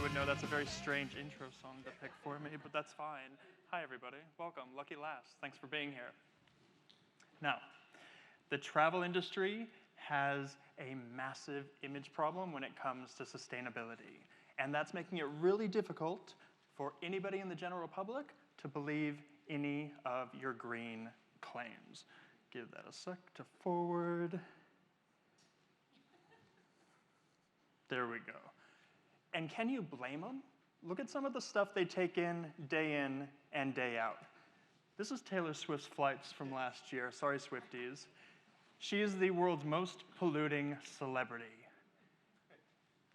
would know that's a very strange intro song to pick for me, but that's fine. Hi, everybody. Welcome. Lucky last. Thanks for being here. Now, the travel industry has a massive image problem when it comes to sustainability, and that's making it really difficult for anybody in the general public to believe any of your green claims. Give that a sec to forward. There we go. And can you blame them? Look at some of the stuff they take in and day out. This is Taylor Swift's flights from last year. Sorry, Swifties. She is the world's most polluting celebrity.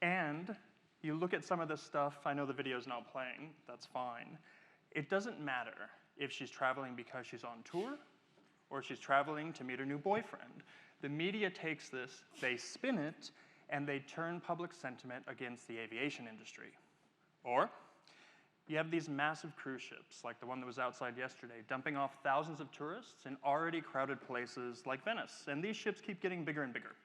And you look at some of this stuff, I know the video's not playing, that's fine. It doesn't matter if she's traveling because she's on tour or she's traveling to meet her new boyfriend. The media takes this, they spin it, and they turn public sentiment against the aviation industry. Or you have these massive cruise ships, like the one that was outside yesterday, dumping off thousands of tourists in already crowded places like Venice. And these ships keep getting bigger and bigger.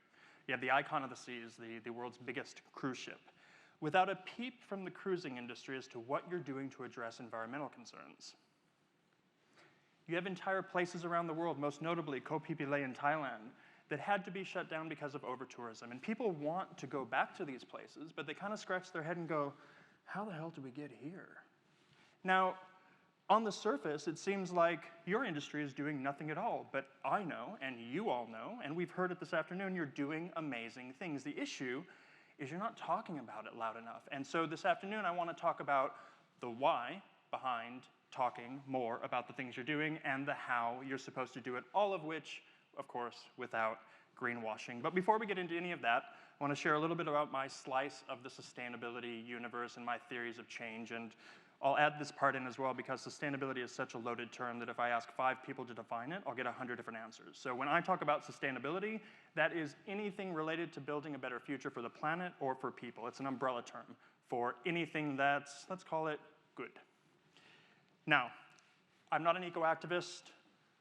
You have the Icon of the Seas, the world's biggest cruise ship, without a peep from the cruising industry as to what you're doing to address environmental concerns. You have entire places around the world, most notably Koh Phi Phi in Thailand, that had to be shut down because of over-tourism. And people want to go back to these places, but they kind of scratch their head and go, how the hell did we get here? Now, on the surface, it seems like your industry is doing nothing at all, but I know, and you all know, and we've heard it this afternoon, you're doing amazing things. The issue is you're not talking about it loud enough. And so this afternoon, I want to talk about the why behind talking more about the things you're doing and the how you're supposed to do it, all of which, of course, without greenwashing. But before we get into any of that, I want to share a little bit about my slice of the sustainability universe and my theories of change. And I'll add this part in as well because sustainability is such a loaded term that if I ask 5 people to define it, I'll get 100 different answers. So when I talk about sustainability, that is anything related to building a better future for the planet or for people. It's an umbrella term for anything that's, let's call it, good. Now, I'm not an eco-activist.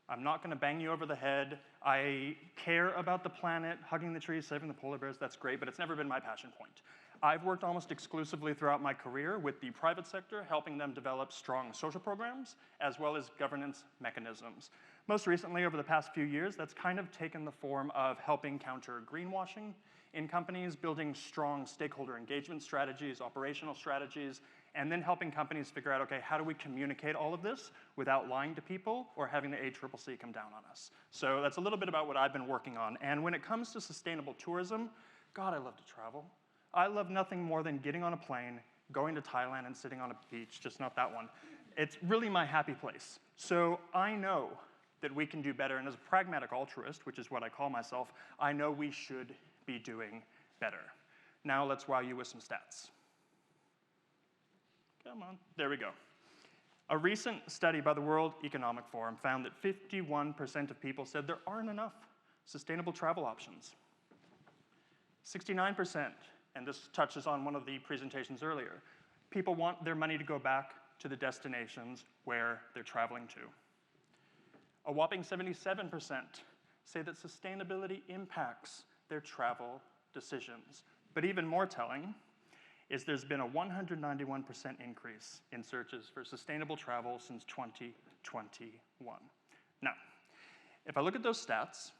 I'm not going to bang you over the head. I care about the planet, hugging the trees, saving the polar bears, that's great, but it's never been my passion point. I've worked almost exclusively throughout my career with the private sector, helping them develop strong social programs, as well as governance mechanisms. Most recently, over the past few years, that's kind of taken the form of helping counter greenwashing in companies, building strong stakeholder engagement strategies, operational strategies, and then helping companies figure out, okay, how do we communicate all of this without lying to people or having the ACCC come down on us? So that's a little bit about what I've been working on. And when it comes to sustainable tourism, God, I love to travel. I love nothing more than getting on a plane, going to Thailand and sitting on a beach, just not that one. It's really my happy place. So I know that we can do better, and as a pragmatic altruist, which is what I call myself, I know we should be doing better. Now let's wow you with some stats. Come on, there we go. A recent study by the World Economic Forum found that 51% of people said there aren't enough sustainable travel options. 69%, and this touches on one of the presentations earlier, people want their money to go back to the destinations where they're traveling to. A whopping 77% say that sustainability impacts their travel decisions. But even more telling is there's been a 191% increase in searches for sustainable travel since 2021. Now, if I look at those stats,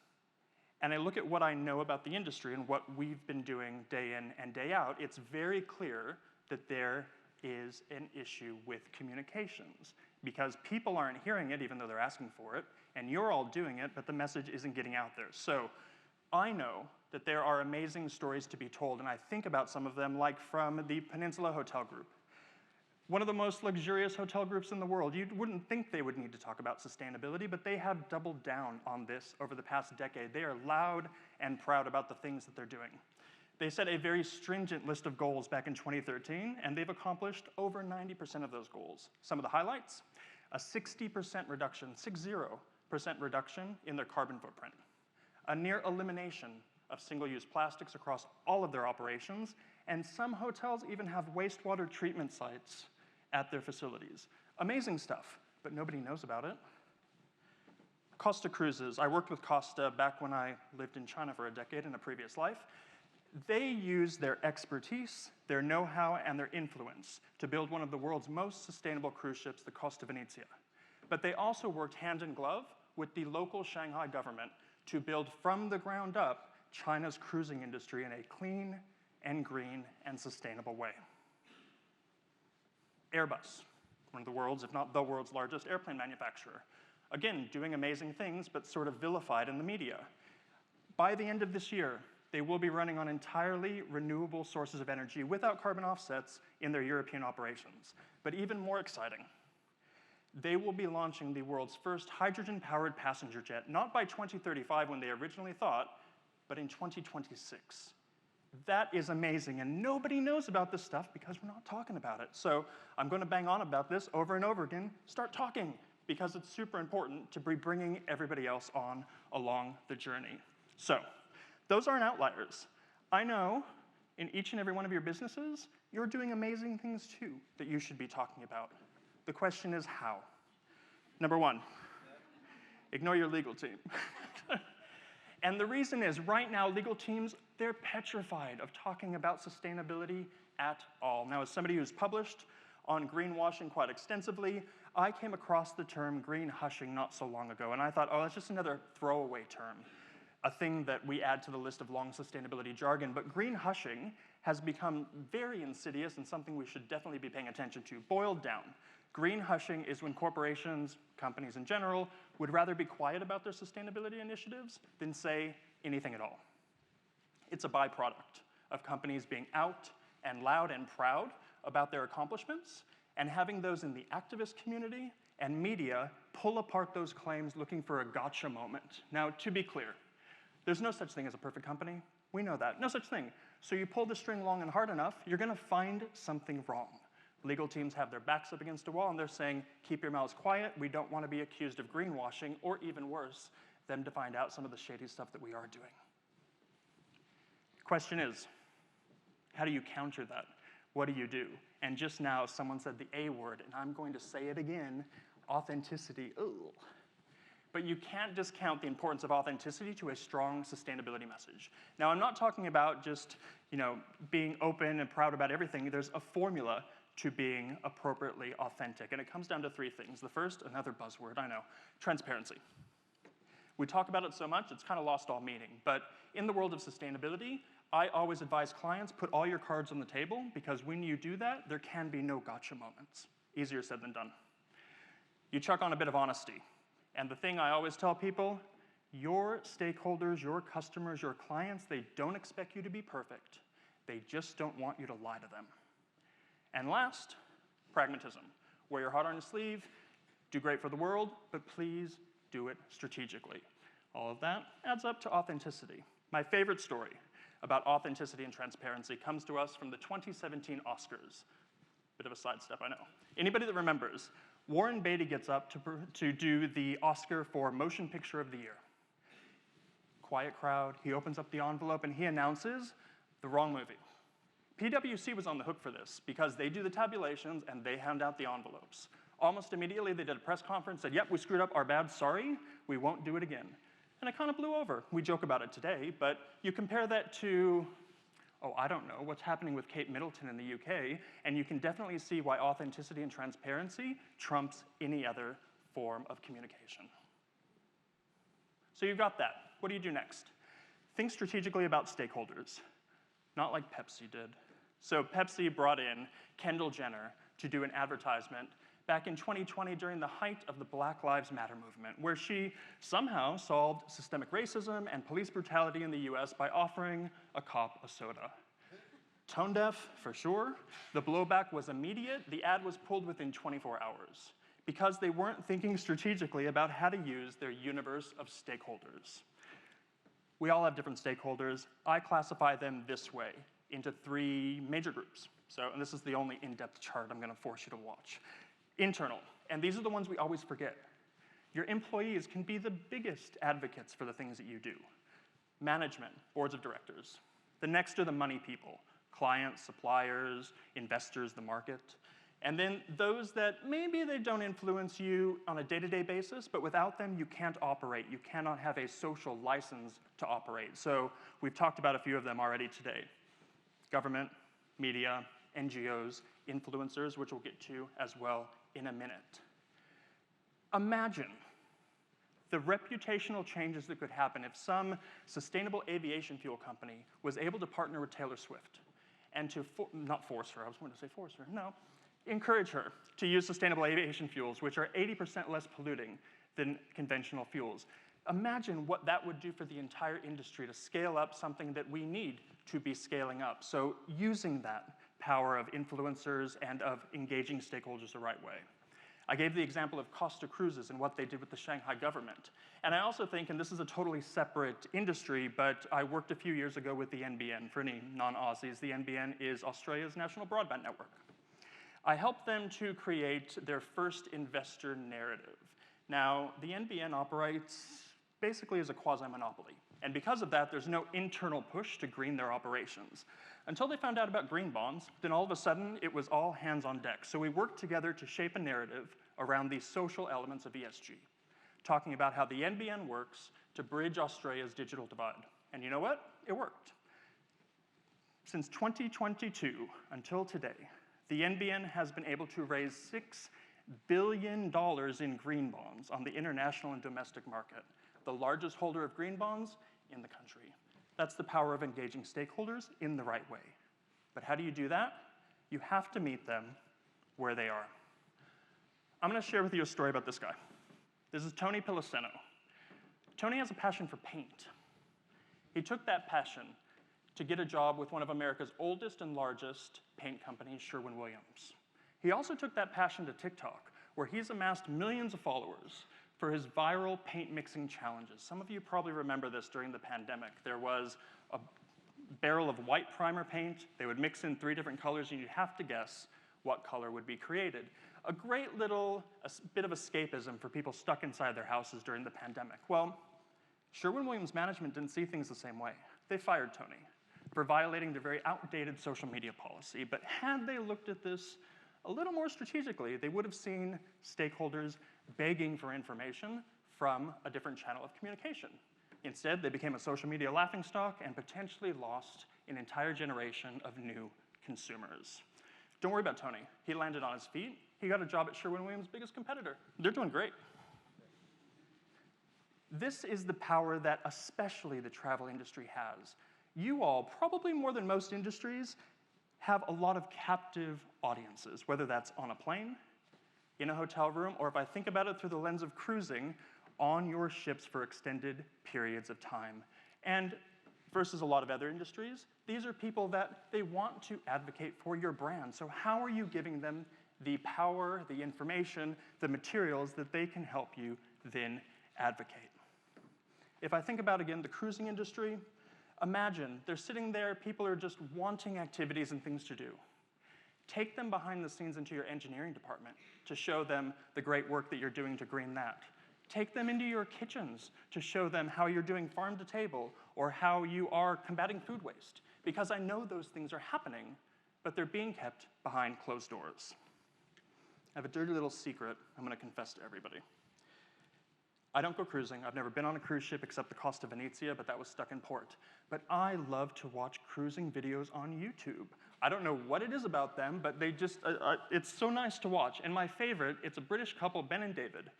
and I look at what I know about the industry and what we've been doing day in and day out, it's very clear that there is an issue with communications because people aren't hearing it even though they're asking for it, and you're all doing it, but the message isn't getting out there. So I know that there are amazing stories to be told, and I think about some of them, like from the Peninsula Hotel Group. One of the most luxurious hotel groups in the world. You wouldn't think they would need to talk about sustainability, but they have doubled down on this over the past decade. They are loud and proud about the things that they're doing. They set a very stringent list of goals back in 2013, and they've accomplished over 90% of those goals. Some of the highlights, a 60% reduction, 60% reduction in their carbon footprint, a near elimination of single-use plastics across all of their operations, and some hotels even have wastewater treatment sites at their facilities. Amazing stuff, but nobody knows about it. Costa Cruises. I worked with Costa back when I lived in China for a decade in a previous life. They use their expertise, their know-how, and their influence to build one of the world's most sustainable cruise ships, the Costa Venezia. But they also worked hand in glove with the local Shanghai government to build from the ground up China's cruising industry in a clean and green and sustainable way. Airbus, one of the world's, if not the world's largest airplane manufacturer. Again, doing amazing things, but sort of vilified in the media. By the end of this year, they will be running on entirely renewable sources of energy without carbon offsets in their European operations. But even more exciting, they will be launching the world's first hydrogen-powered passenger jet, not by 2035 when they originally thought, but in 2026. That is amazing, and nobody knows about this stuff because we're not talking about it. So I'm going to bang on about this over and over again. Start talking, because it's super important to be bringing everybody else on along the journey. So those aren't outliers. I know in each and every one of your businesses, you're doing amazing things too that you should be talking about. The question is how. Number one, ignore your legal team. And the reason is, right now, legal teams, they're petrified of talking about sustainability at all. Now, as somebody who's published on greenwashing quite extensively, I came across the term green hushing not so long ago, and I thought, oh, that's just another throwaway term, a thing that we add to the list of long sustainability jargon. But green hushing has become very insidious and something we should definitely be paying attention to. Boiled down, green hushing is when corporations, companies in general, would rather be quiet about their sustainability initiatives than say anything at all. It's a byproduct of companies being out and loud and proud about their accomplishments and having those in the activist community and media pull apart those claims looking for a gotcha moment. Now, to be clear, there's no such thing as a perfect company. We know that. No such thing. So you pull the string long and hard enough, you're going to find something wrong. Legal teams have their backs up against a wall, and they're saying, keep your mouths quiet. We don't want to be accused of greenwashing, or even worse, them to find out some of the shady stuff that we are doing. Question is, how do you counter that? What do you do? And just now, someone said the A word, and I'm going to say it again, authenticity. Ugh. But you can't discount the importance of authenticity to a strong sustainability message. Now, I'm not talking about just, being open and proud about everything. There's a formula to being appropriately authentic, and it comes down to three things. The first, another buzzword, I know, transparency. We talk about it so much, it's kind of lost all meaning. But in the world of sustainability, I always advise clients, put all your cards on the table, because when you do that, there can be no gotcha moments. Easier said than done. You chuck on a bit of honesty. And the thing I always tell people, your stakeholders, your customers, your clients, they don't expect you to be perfect. They just don't want you to lie to them. And last, pragmatism. Wear your heart on your sleeve, do great for the world, but please do it strategically. All of that adds up to authenticity. My favorite story about authenticity and transparency comes to us from the 2017 Oscars. Bit of a sidestep, I know. Anybody that remembers, Warren Beatty gets up to do the Oscar for Motion Picture of the Year. Quiet crowd, he opens up the envelope and he announces the wrong movie. PwC was on the hook for this because they do the tabulations and they hand out the envelopes. Almost immediately, they did a press conference, said, yep, we screwed up, our bad, sorry, we won't do it again. And it kind of blew over. We joke about it today, but you compare that to, I don't know, what's happening with Kate Middleton in the UK, and you can definitely see why authenticity and transparency trumps any other form of communication. So you've got that. What do you do next? Think strategically about stakeholders, not like Pepsi did. So Pepsi brought in Kendall Jenner to do an advertisement back in 2020 during the height of the Black Lives Matter movement, where she somehow solved systemic racism and police brutality in the US by offering a cop a soda. Tone deaf, for sure. The blowback was immediate. The ad was pulled within 24 hours because they weren't thinking strategically about how to use their universe of stakeholders. We all have different stakeholders. I classify them this way, into three major groups. And this is the only in-depth chart I'm going to force you to watch. Internal, and these are the ones we always forget. Your employees can be the biggest advocates for the things that you do. Management, boards of directors. The next are the money people, clients, suppliers, investors, the market. And then those that maybe they don't influence you on a day-to-day basis, but without them, you can't operate. You cannot have a social license to operate. So we've talked about a few of them already today. Government, media, NGOs, influencers, which we'll get to as well in a minute. Imagine the reputational changes that could happen if some sustainable aviation fuel company was able to partner with Taylor Swift and to, not force her, I was going to say force her, no, encourage her to use sustainable aviation fuels, which are 80% less polluting than conventional fuels. Imagine what that would do for the entire industry to scale up something that we need to be scaling up. So using that power of influencers and of engaging stakeholders the right way. I gave the example of Costa Cruises and what they did with the Shanghai government. And I also think, and this is a totally separate industry, but I worked a few years ago with the NBN. For any non-Aussies, the NBN is Australia's national broadband network. I helped them to create their first investor narrative. Now, the NBN operates basically as a quasi-monopoly. And because of that, there's no internal push to green their operations. Until they found out about green bonds, then all of a sudden, it was all hands on deck. So we worked together to shape a narrative around these social elements of ESG, talking about how the NBN works to bridge Australia's digital divide. And you know what? It worked. Since 2022 until today, the NBN has been able to raise $6 billion in green bonds on the international and domestic market, the largest holder of green bonds in the country. That's the power of engaging stakeholders in the right way. But how do you do that? You have to meet them where they are. I'm going to share with you a story about this guy. This is Tony Piliceno. Tony has a passion for paint. He took that passion to get a job with one of America's oldest and largest paint companies, Sherwin-Williams. He also took that passion to TikTok, where he's amassed millions of followers for his viral paint mixing challenges. Some of you probably remember this during the pandemic. There was a barrel of white primer paint. They would mix in 3 different colors, and you'd have to guess what color would be created. A great little bit of escapism for people stuck inside their houses during the pandemic. Well, Sherwin-Williams management didn't see things the same way. They fired Tony for violating their very outdated social media policy. But had they looked at this a little more strategically, they would have seen stakeholders begging for information from a different channel of communication. Instead, they became a social media laughingstock and potentially lost an entire generation of new consumers. Don't worry about Tony. He landed on his feet. He got a job at Sherwin-Williams' biggest competitor. They're doing great. This is the power that especially the travel industry has. You all, probably more than most industries, have a lot of captive audiences, whether that's on a plane, in a hotel room, or if I think about it through the lens of cruising, on your ships for extended periods of time. And versus a lot of other industries, these are people that they want to advocate for your brand. So how are you giving them the power, the information, the materials that they can help you then advocate? If I think about, again, the cruising industry, imagine they're sitting there, people are just wanting activities and things to do. Take them behind the scenes into your engineering department to show them the great work that you're doing to green that. Take them into your kitchens to show them how you're doing farm to table or how you are combating food waste. Because I know those things are happening, but they're being kept behind closed doors. I have a dirty little secret I'm going to confess to everybody. I don't go cruising. I've never been on a cruise ship except the Costa Venezia, but that was stuck in port. But I love to watch cruising videos on YouTube. I don't know what it is about them, but they just, it's so nice to watch. And my favorite, it's a British couple, Ben and David.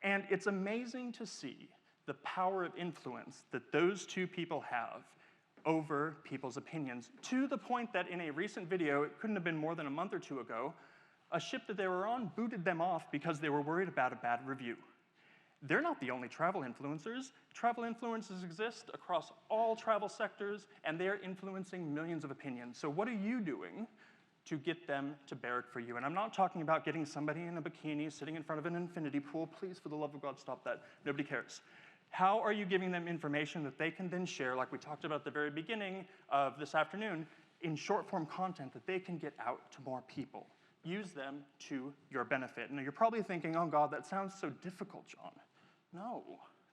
And it's amazing to see the power of influence that those two people have over people's opinions, to the point that in a recent video, it couldn't have been more than a month or 2 ago, a ship that they were on booted them off because they were worried about a bad review. They're not the only travel influencers. Travel influencers exist across all travel sectors, and they're influencing millions of opinions. So what are you doing to get them to bear it for you? And I'm not talking about getting somebody in a bikini sitting in front of an infinity pool. Please, for the love of God, stop that. Nobody cares. How are you giving them information that they can then share, like we talked about at the very beginning of this afternoon, in short-form content that they can get out to more people? Use them to your benefit. Now, you're probably thinking, oh, God, that sounds so difficult, John. No,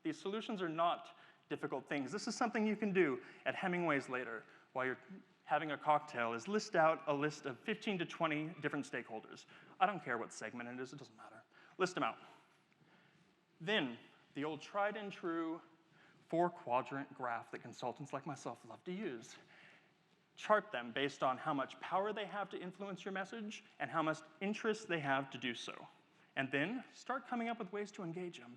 these solutions are not difficult things. This is something you can do at Hemingway's later, while you're having a cocktail is list out a list of 15 to 20 different stakeholders. I don't care what segment it is, it doesn't matter. List them out. Then, the old tried and true 4-quadrant graph that consultants like myself love to use. Chart them based on how much power they have to influence your message and how much interest they have to do so. And then start coming up with ways to engage them.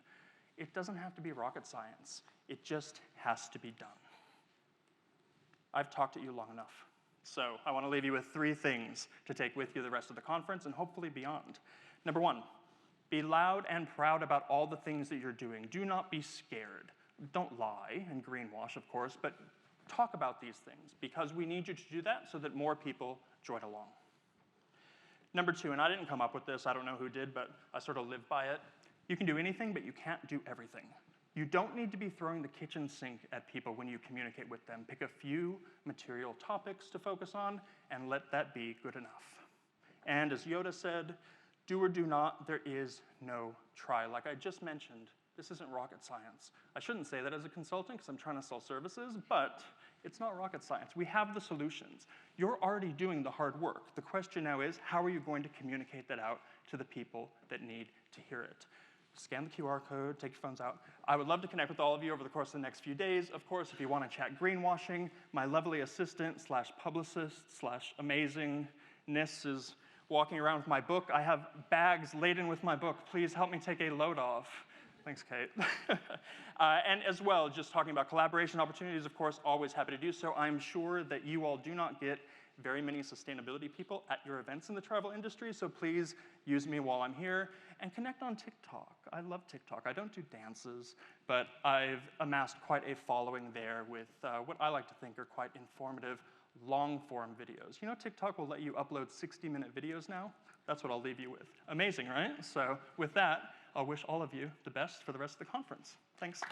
It doesn't have to be rocket science. It just has to be done. I've talked at you long enough. So I want to leave you with 3 things to take with you the rest of the conference and hopefully beyond. Number 1, be loud and proud about all the things that you're doing. Do not be scared. Don't lie and greenwash, of course, but talk about these things because we need you to do that so that more people join along. Number 2, and I didn't come up with this, I don't know who did, but I sort of live by it. You can do anything, but you can't do everything. You don't need to be throwing the kitchen sink at people when you communicate with them. Pick a few material topics to focus on and let that be good enough. And as Yoda said, do or do not, there is no try. Like I just mentioned, this isn't rocket science. I shouldn't say that as a consultant because I'm trying to sell services, but it's not rocket science. We have the solutions. You're already doing the hard work. The question now is, how are you going to communicate that out to the people that need to hear it? Scan the QR code, take your phones out. I would love to connect with all of you over the course of the next few days. Of course, if you want to chat greenwashing, my lovely assistant slash publicist slash amazingness is walking around with my book. I have bags laden with my book. Please help me take a load off. Thanks, Kate. And as well, just talking about collaboration opportunities, of course, always happy to do so. I'm sure that you all do not get very many sustainability people at your events in the travel industry, so please use me while I'm here and connect on TikTok. I love TikTok. I don't do dances, but I've amassed quite a following there with what I like to think are quite informative long-form videos. You know, TikTok will let you upload 60-minute videos now? That's what I'll leave you with. Amazing, right? So with that, I'll wish all of you the best for the rest of the conference. Thanks.